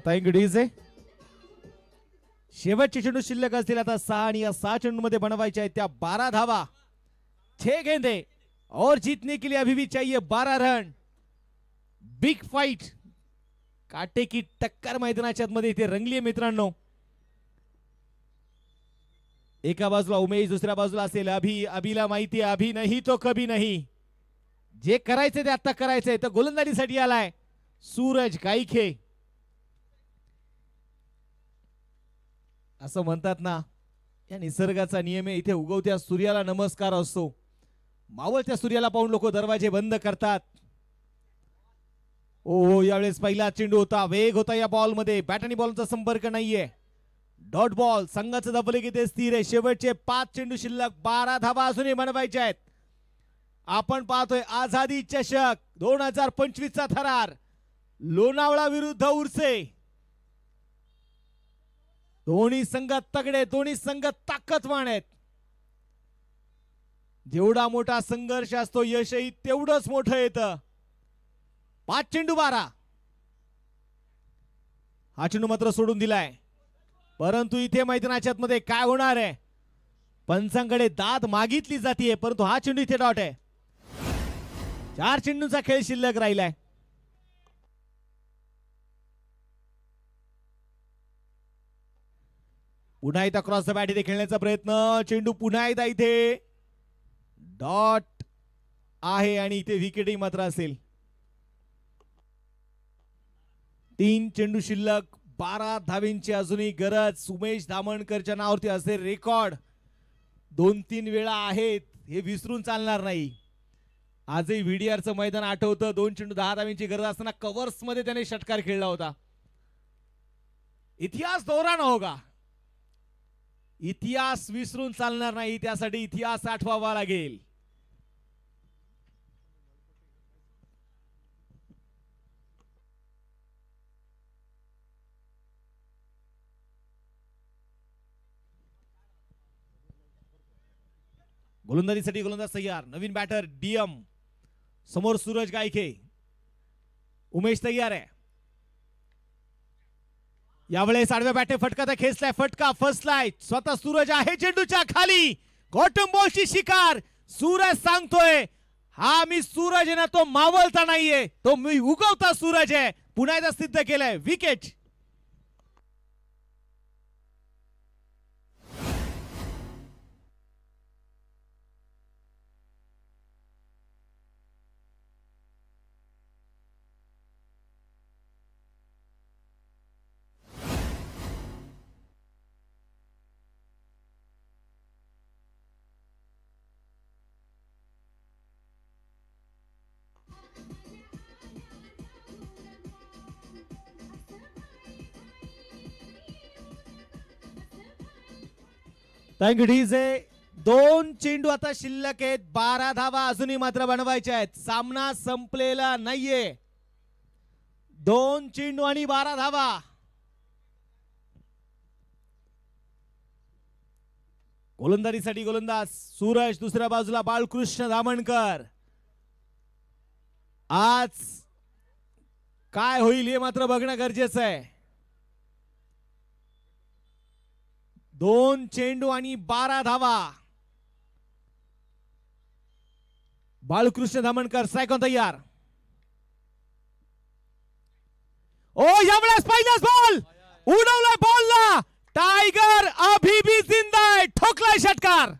Thank you DJ. शेवटचे चेंडू शिल्लक असतील आता 6 आणि या 6 चेंडू मध्ये बनवायच्या आहेत त्या 12 धावा. 6 गेंदे और जीतने के लिए अभी भी चाहिए 12 रन. बिग फाइट, काटे की टक्कर मैदानाच्या मध्ये इथे रंगली आहे मित्रांनो. एका बाजूला उमेश, दुसऱ्या बाजूला असेल अभि. अभिला माहिती आहे अभि नाही तो कभी नाही. जे करायचे ते आता करायचंय. तर गोलंदाजीसाठी आलाय सूरज गायखे. असं म्हणतात ना, या निसर्गाचा नियम आहे. इथे उगवत्या सूर्याला नमस्कार असतो. मावळत्या सूर्याला पाहून लोक दरवाजे बंद करतात. ओ यावेळेस पहिला चेंडू होता, वेग होता या बॉल मध्ये. बॅट आणि बॉलचा संपर्क नाहीये. Dot ball. संघाचं दबले की ते स्थिर आहे. शेवटचे 5 चेंडू शिल्लक, 12 धावा अजूनही बनवायच्या आहेत. आपण पाहतोय आझादी चषक 2025 चा थरार. लोणावळा विरुद्ध उर्से. दोन्ही संघ तगडे, दोन्ही संघ ताकदवान आहेत. जेवढा मोठा संघर्ष असतो यशही तेवढंच मोठं येतं. 5 चेंडू 12. हा चेंडू मात्र सोडून दिलाय. परंतु इथे मैदानाच्या मध्ये काय होणार आहे? पंचांकडे दाद मागितली जाते, परंतु हा चेंडू इथे डॉट आहे. 4 चेंडूचा खेळ शिल्लक राहिलाय. पुन्हा एकदा क्रॉस द बॅट इथे खेळण्याचा प्रयत्न. चेंडू पुन्हा एकदा इथे डॉट आहे आणि इथे विकेटही मात्र असेल. 3 चेंडू शिल्लक, 12 धावेंची अजूनही गरज. उमेश धामणकरच्या नावावरती असे रेकॉर्ड 2-3 वेळा आहेत, हे विसरून चालणार नाही. आजही व्हीडीआरचं मैदान आठवतं. 2 चेंडू 10 धावेंची गरज असताना कव्हर्स मध्ये त्याने षटकार खेळला होता. इतिहास दोहराना होगा. इतिहास विसरून चालणार नाही, त्यासाठी इतिहास आठवावा लागेल. गोलंदाजीसाठी गोलंदाज तयार. नवीन बॅटर डीएम. समोर सूरज गायखे. उमेश तयार आहे. यावेळेस आडव्या बॅटे फटका तर खेचलाय. फटका फसलाय. स्वतः सूरज आहे चेंडूच्या खाली. गॉटम बॉलची शिकार. सूरज सांगतोय हा मी सूरज आहे ना, तो मावळता नाहीये, तो मी उगवता सूरज आहे. पुन्हा एकदा सिद्ध केलंय. विकेट. Thank you DJ. 2 चेंडू आता शिल्लक आहेत. 12 धावा अजूनही मात्र बनवायच्या आहेत. सामना संपलेला नाहीये. 2 चेंडू आणि 12 धावा. गोलंदाजीसाठी गोलंदाज सूरज. दुसऱ्या बाजूला बाळकृष्ण धामणकर. आज काय होईल हे मात्र बघणं गरजेचं आहे. 2 चेंडू आणि 12 धावा. बाळकृष्ण धामणकर सायकॉन तयार. ओ यावेळेस पहिलाच बॉल उडवलाय. बॉलला टायगर अभी भी जिंदा आहे. ठोकलाय षटकार.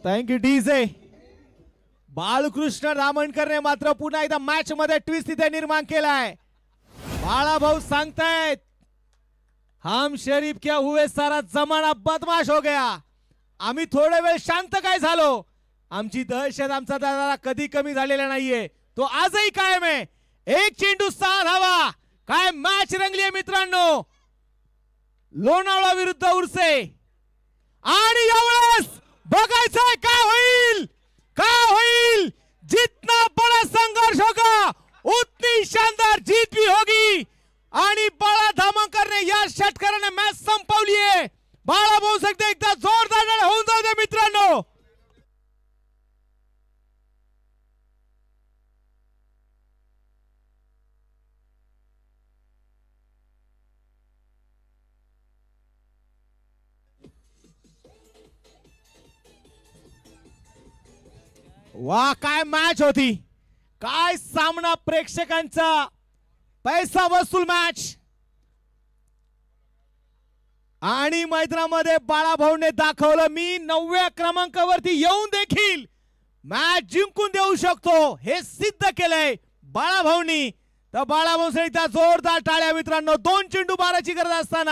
Thank you DJ. बाळकृष्ण धामणकरने मात्र पुन्हा एकदा मॅच मध्ये ट्विस्ट इथे निर्माण केलाय. बाळाभाऊ सांगतायत हम शरीफ क्या हुए सारा जमाना बदमाश हो गया. आम्ही थोडे वेळ शांत काय झालो. आमची दहशत आमचा दादा कधी कमी झालेला नाहीये. तो आजही कायम आहे. एक चेंडू 6 धावा. काय मॅच रंगली आहे मित्रांनो. लोणावळा विरुद्ध उर्से. आणि यावेळेस बघायचंय काय होईल, काय होईल. जितना बड़ा संघर्ष होगा उतनी शानदार जीत भी होगी. आणि बाळा धामणकर ने या षटकाराने मॅच संपवली आहे. बाळा भाऊ सकते एकदा जोरदार होऊन जाऊ दे मित्रांनो. वा काय मॅच होती, काय सामना. प्रेक्षकांचा पैसा वसूल मॅच. आणि मैदानामध्ये बाळाभाऊने दाखवलं मी 9व्या क्रमांकावरती येऊन देखील मॅच जिंकून देऊ शकतो हे सिद्ध केलंय बाळाभाऊनी. तर बाळाभाऊ जोरदार टाळ्या मित्रांनो. 2 चेंडू 12ची गरज असताना